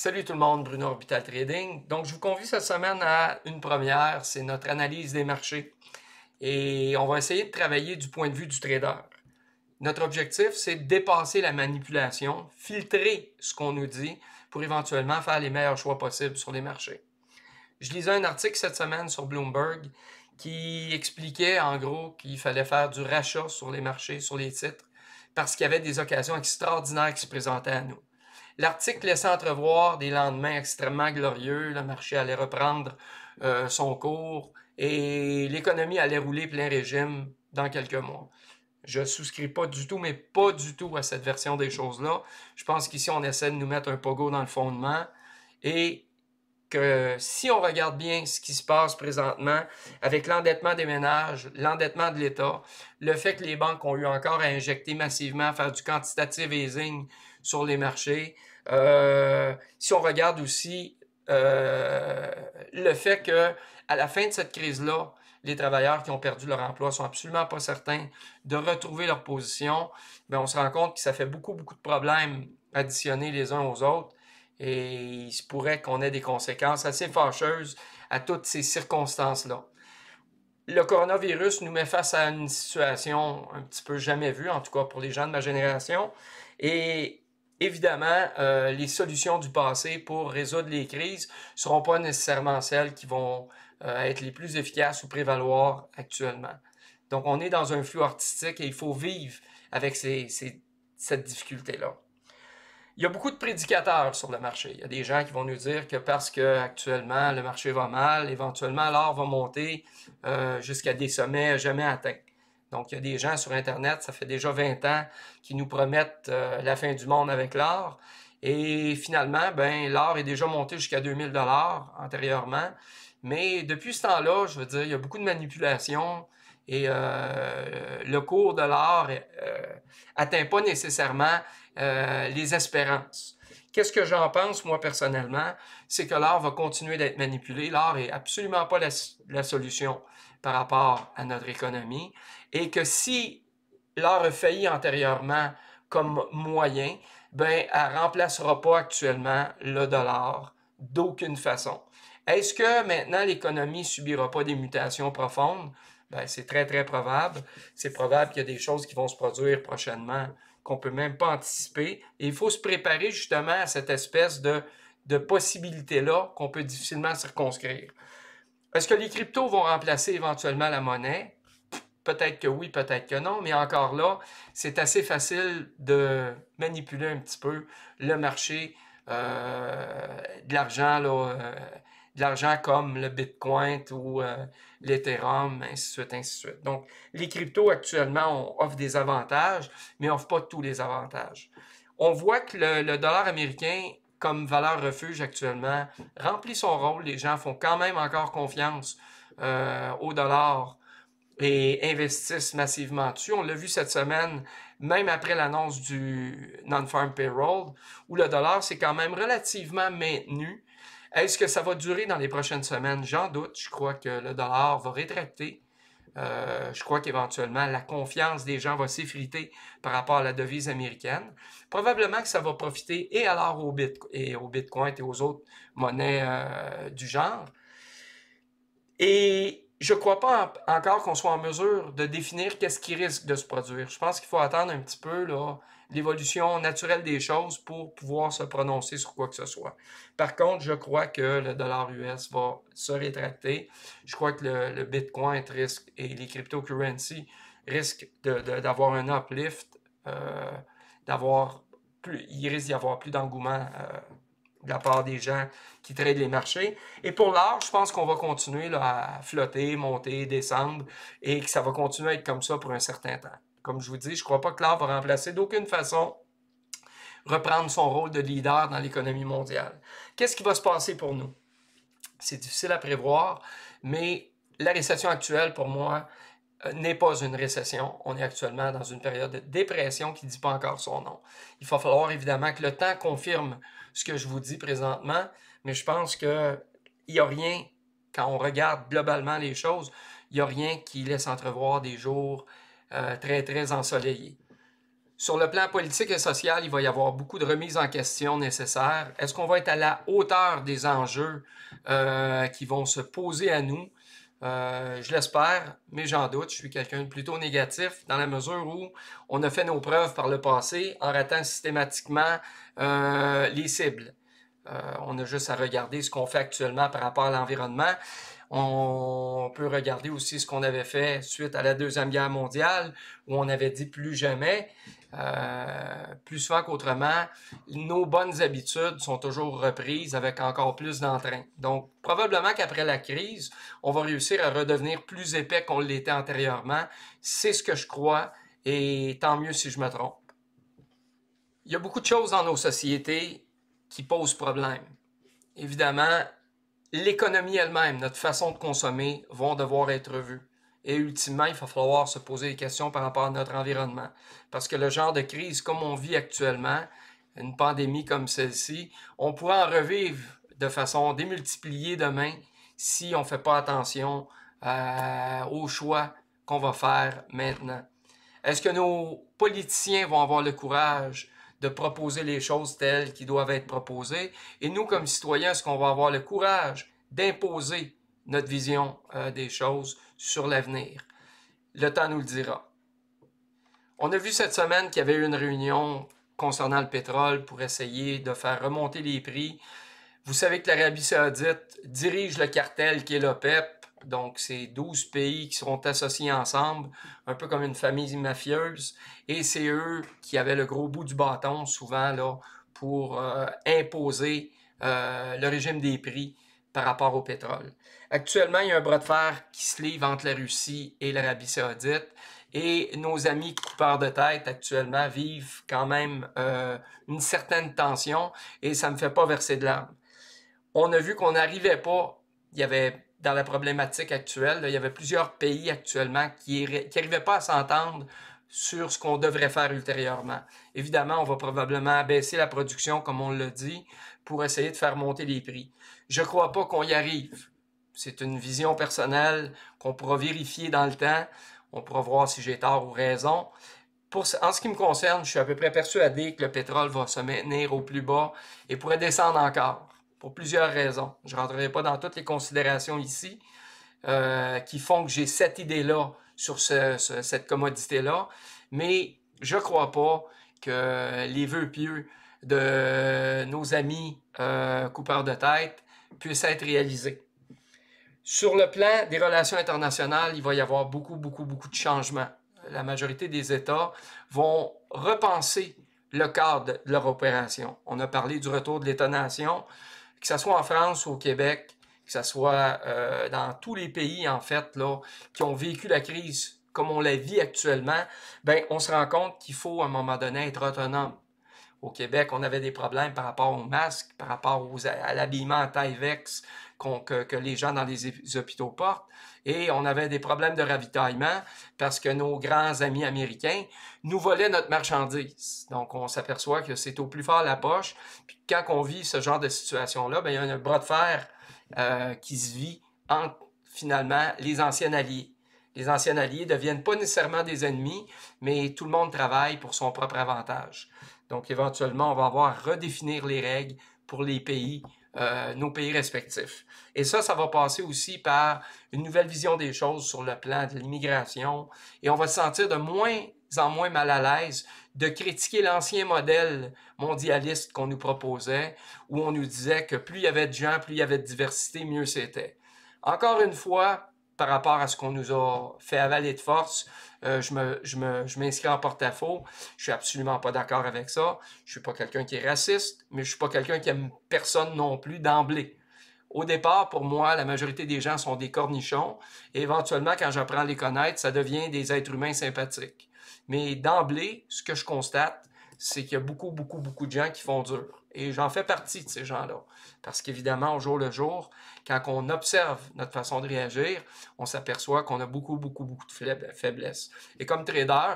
Salut tout le monde, Bruno Orbital Trading. Donc, je vous convie cette semaine à une première, c'est notre analyse des marchés. Et on va essayer de travailler du point de vue du trader. Notre objectif, c'est de dépasser la manipulation, filtrer ce qu'on nous dit pour éventuellement faire les meilleurs choix possibles sur les marchés. Je lisais un article cette semaine sur Bloomberg qui expliquait en gros qu'il fallait faire du rachat sur les marchés, sur les titres, parce qu'il y avait des occasions extraordinaires qui se présentaient à nous. L'article laissait entrevoir des lendemains extrêmement glorieux, le marché allait reprendre son cours et l'économie allait rouler plein régime dans quelques mois. Je souscris pas du tout, mais pas du tout à cette version des choses-là. Je pense qu'ici, on essaie de nous mettre un pogo dans le fondement et que si on regarde bien ce qui se passe présentement avec l'endettement des ménages, l'endettement de l'État, le fait que les banques ont eu encore à injecter massivement, à faire du quantitative easing sur les marchés, si on regarde aussi le fait que à la fin de cette crise-là, les travailleurs qui ont perdu leur emploi sont absolument pas certains de retrouver leur position, bien, on se rend compte que ça fait beaucoup de problèmes additionnés les uns aux autres. Et il se pourrait qu'on ait des conséquences assez fâcheuses à toutes ces circonstances-là. Le coronavirus nous met face à une situation un petit peu jamais vue, en tout cas pour les gens de ma génération. Et évidemment, les solutions du passé pour résoudre les crises ne seront pas nécessairement celles qui vont être les plus efficaces ou prévaloir actuellement. Donc, on est dans un flou artistique et il faut vivre avec cette difficulté-là. Il y a beaucoup de prédicateurs sur le marché. Il y a des gens qui vont nous dire que parce que actuellement le marché va mal, éventuellement l'or va monter jusqu'à des sommets jamais atteints. Donc il y a des gens sur Internet, ça fait déjà 20 ans, qui nous promettent la fin du monde avec l'or. Et finalement, ben l'or est déjà monté jusqu'à 2000 $ antérieurement. Mais depuis ce temps-là, je veux dire, il y a beaucoup de manipulations et le cours de l'or atteint pas nécessairement les espérances. Qu'est-ce que j'en pense, moi, personnellement? C'est que l'or va continuer d'être manipulé. L'or est absolument pas la solution par rapport à notre économie. Et que si l'or a failli antérieurement comme moyen, ben, elle remplacera pas actuellement le dollar d'aucune façon. Est-ce que maintenant l'économie subira pas des mutations profondes? Ben, c'est très probable. C'est probable qu'il y a des choses qui vont se produire prochainement qu'on peut même pas anticiper. Et il faut se préparer justement à cette espèce de possibilité-là qu'on peut difficilement circonscrire. Est-ce que les cryptos vont remplacer éventuellement la monnaie? Peut-être que oui, peut-être que non, mais encore là, c'est assez facile de manipuler un petit peu le marché de l'argent, de l'argent comme le Bitcoin ou l'Ethereum, ainsi de suite, ainsi de suite. Donc, les cryptos actuellement offrent des avantages, mais n'offrent pas tous les avantages. On voit que le dollar américain, comme valeur refuge actuellement, remplit son rôle. Les gens font quand même encore confiance au dollar et investissent massivement dessus. On l'a vu cette semaine, même après l'annonce du Non-Farm Payroll, où le dollar s'est quand même relativement maintenu. Est-ce que ça va durer dans les prochaines semaines? J'en doute. Je crois que le dollar va rétracter. Je crois qu'éventuellement, la confiance des gens va s'effriter par rapport à la devise américaine. Probablement que ça va profiter et alors au Bitcoin et aux autres monnaies du genre. Et je ne crois pas encore qu'on soit en mesure de définir qu'est-ce qui risque de se produire. Je pense qu'il faut attendre un petit peu l'évolution naturelle des choses pour pouvoir se prononcer sur quoi que ce soit. Par contre, je crois que le dollar US va se rétracter. Je crois que le Bitcoin risque et les cryptocurrencies risquent d'avoir un uplift, il risque d'y avoir plus d'engouement de la part des gens qui tradent les marchés. Et pour l'or, je pense qu'on va continuer là, à flotter, monter, descendre et que ça va continuer à être comme ça pour un certain temps. Comme je vous dis, je ne crois pas que l'or va remplacer d'aucune façon reprendre son rôle de leader dans l'économie mondiale. Qu'est-ce qui va se passer pour nous? C'est difficile à prévoir, mais la récession actuelle, pour moi, n'est pas une récession. On est actuellement dans une période de dépression qui ne dit pas encore son nom. Il va falloir évidemment que le temps confirme ce que je vous dis présentement, mais je pense qu'il n'y a rien, quand on regarde globalement les choses, il n'y a rien qui laisse entrevoir des jours très ensoleillés. Sur le plan politique et social, il va y avoir beaucoup de remises en question nécessaires. Est-ce qu'on va être à la hauteur des enjeux qui vont se poser à nous? Je l'espère, mais j'en doute. Je suis quelqu'un de plutôt négatif dans la mesure où on a fait nos preuves par le passé en ratant systématiquement les cibles. On a juste à regarder ce qu'on fait actuellement par rapport à l'environnement. On peut regarder aussi ce qu'on avait fait suite à la Deuxième Guerre mondiale, où on avait dit plus jamais. Plus souvent qu'autrement, nos bonnes habitudes sont toujours reprises avec encore plus d'entrain. Donc, probablement qu'après la crise, on va réussir à redevenir plus épais qu'on l'était antérieurement. C'est ce que je crois, et tant mieux si je me trompe. Il y a beaucoup de choses dans nos sociétés qui posent problème. Évidemment, l'économie elle-même, notre façon de consommer, vont devoir être revues. Et ultimement, il va falloir se poser des questions par rapport à notre environnement. Parce que le genre de crise comme on vit actuellement, une pandémie comme celle-ci, on pourrait en revivre de façon démultipliée demain si on ne fait pas attention aux choix qu'on va faire maintenant. Est-ce que nos politiciens vont avoir le courage de proposer les choses telles qui doivent être proposées? Et nous, comme citoyens, est-ce qu'on va avoir le courage d'imposer notre vision des choses sur l'avenir? Le temps nous le dira. On a vu cette semaine qu'il y avait eu une réunion concernant le pétrole pour essayer de faire remonter les prix. Vous savez que l'Arabie Saoudite dirige le cartel qui est l'OPEP. Donc, c'est 12 pays qui seront associés ensemble, un peu comme une famille mafieuse. Et c'est eux qui avaient le gros bout du bâton, souvent, là, pour imposer le régime des prix par rapport au pétrole. Actuellement, il y a un bras de fer qui se livre entre la Russie et l'Arabie Saoudite. Et nos amis coupeurs de tête actuellement vivent quand même une certaine tension et ça ne me fait pas verser de larmes. On a vu qu'on n'arrivait pas, il y avait dans la problématique actuelle, là, il y avait plusieurs pays actuellement qui n'arrivaient pas à s'entendre sur ce qu'on devrait faire ultérieurement. Évidemment, on va probablement baisser la production, comme on l'a dit, pour essayer de faire monter les prix. Je ne crois pas qu'on y arrive. C'est une vision personnelle qu'on pourra vérifier dans le temps. On pourra voir si j'ai tort ou raison. En ce qui me concerne, je suis à peu près persuadé que le pétrole va se maintenir au plus bas et pourrait descendre encore, pour plusieurs raisons. Je ne rentrerai pas dans toutes les considérations ici qui font que j'ai cette idée-là sur cette commodité-là, mais je ne crois pas que les vœux pieux de nos amis coupeurs de tête puissent être réalisés. Sur le plan des relations internationales, il va y avoir beaucoup de changements. La majorité des États vont repenser le cadre de leur opération. On a parlé du retour de l'État-nation, que ce soit en France ou au Québec, que ce soit dans tous les pays, en fait, là, qui ont vécu la crise comme on la vit actuellement, ben, on se rend compte qu'il faut, à un moment donné, être autonome. Au Québec, on avait des problèmes par rapport aux masques, par rapport à l'habillement en taille-vex que les gens dans les hôpitaux portent. Et on avait des problèmes de ravitaillement parce que nos grands amis américains nous volaient notre marchandise. Donc, on s'aperçoit que c'est au plus fort la poche. Puis quand on vit ce genre de situation-là, ben, il y a un bras de fer qui se vit entre, finalement, les anciens alliés. Les anciens alliés ne deviennent pas nécessairement des ennemis, mais tout le monde travaille pour son propre avantage. Donc, éventuellement, on va avoir à redéfinir les règles pour les pays, nos pays respectifs. Et ça va passer aussi par une nouvelle vision des choses sur le plan de l'immigration. Et on va se sentir de moins en moins mal à l'aise de critiquer l'ancien modèle mondialiste qu'on nous proposait, où on nous disait que plus il y avait de gens, plus il y avait de diversité, mieux c'était. Encore une fois, par rapport à ce qu'on nous a fait avaler de force, je m'inscris en porte-à-faux. Je suis absolument pas d'accord avec ça. Je suis pas quelqu'un qui est raciste, mais je suis pas quelqu'un qui aime personne non plus d'emblée. Au départ, pour moi, la majorité des gens sont des cornichons. Et éventuellement, quand j'apprends à les connaître, ça devient des êtres humains sympathiques. Mais d'emblée, ce que je constate, c'est qu'il y a beaucoup de gens qui font dur. Et j'en fais partie de ces gens-là. Parce qu'évidemment, au jour le jour, quand on observe notre façon de réagir, on s'aperçoit qu'on a beaucoup de faiblesses. Et comme trader,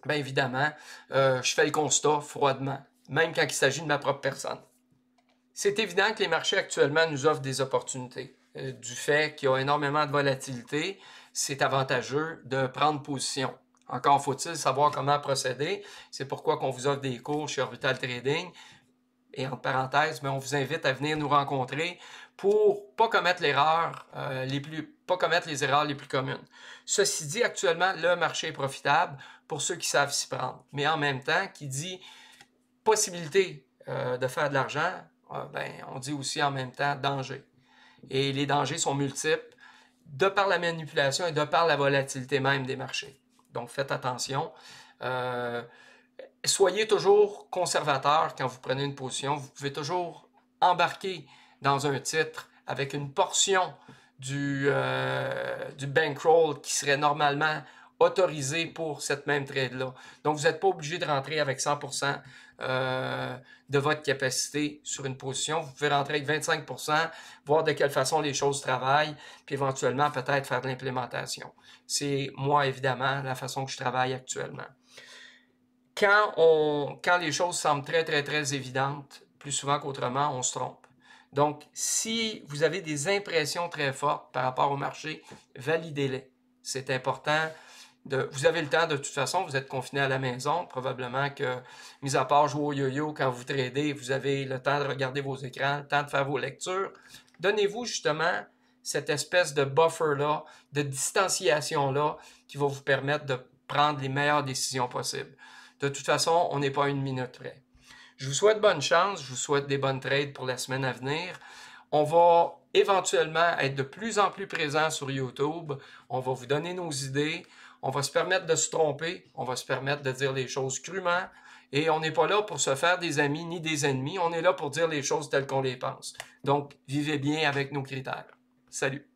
bien évidemment, je fais le constat froidement, même quand il s'agit de ma propre personne. C'est évident que les marchés actuellement nous offrent des opportunités. Du fait qu'il y a énormément de volatilité, c'est avantageux de prendre position. Encore faut-il savoir comment procéder. C'est pourquoi on vous offre des cours chez Orbital Trading. Et entre parenthèses, mais on vous invite à venir nous rencontrer pour pas commettre pas commettre les erreurs les plus communes. Ceci dit, actuellement, le marché est profitable pour ceux qui savent s'y prendre. Mais en même temps, qui dit possibilité de faire de l'argent, on dit aussi en même temps danger. Et les dangers sont multiples de par la manipulation et de par la volatilité même des marchés. Donc faites attention. Soyez toujours conservateur quand vous prenez une position. Vous pouvez toujours embarquer dans un titre avec une portion du bankroll qui serait normalement autorisé pour cette même trade-là. Donc, vous n'êtes pas obligé de rentrer avec 100% de votre capacité sur une position. Vous pouvez rentrer avec 25%, voir de quelle façon les choses travaillent, puis éventuellement peut-être faire de l'implémentation. C'est moi, évidemment, la façon que je travaille actuellement. Quand les choses semblent très, très, très évidentes, plus souvent qu'autrement, on se trompe. Donc, si vous avez des impressions très fortes par rapport au marché, validez-les. C'est important. Vous avez le temps de toute façon, vous êtes confiné à la maison. Probablement que, mis à part jouer au yo-yo quand vous tradez, vous avez le temps de regarder vos écrans, le temps de faire vos lectures. Donnez-vous justement cette espèce de buffer-là, de distanciation-là, qui va vous permettre de prendre les meilleures décisions possibles. De toute façon, on n'est pas à une minute près. Je vous souhaite bonne chance, je vous souhaite des bonnes trades pour la semaine à venir. On va éventuellement être de plus en plus présent sur YouTube. On va vous donner nos idées. On va se permettre de se tromper. On va se permettre de dire les choses crûment. Et on n'est pas là pour se faire des amis ni des ennemis. On est là pour dire les choses telles qu'on les pense. Donc, vivez bien avec nos critères. Salut!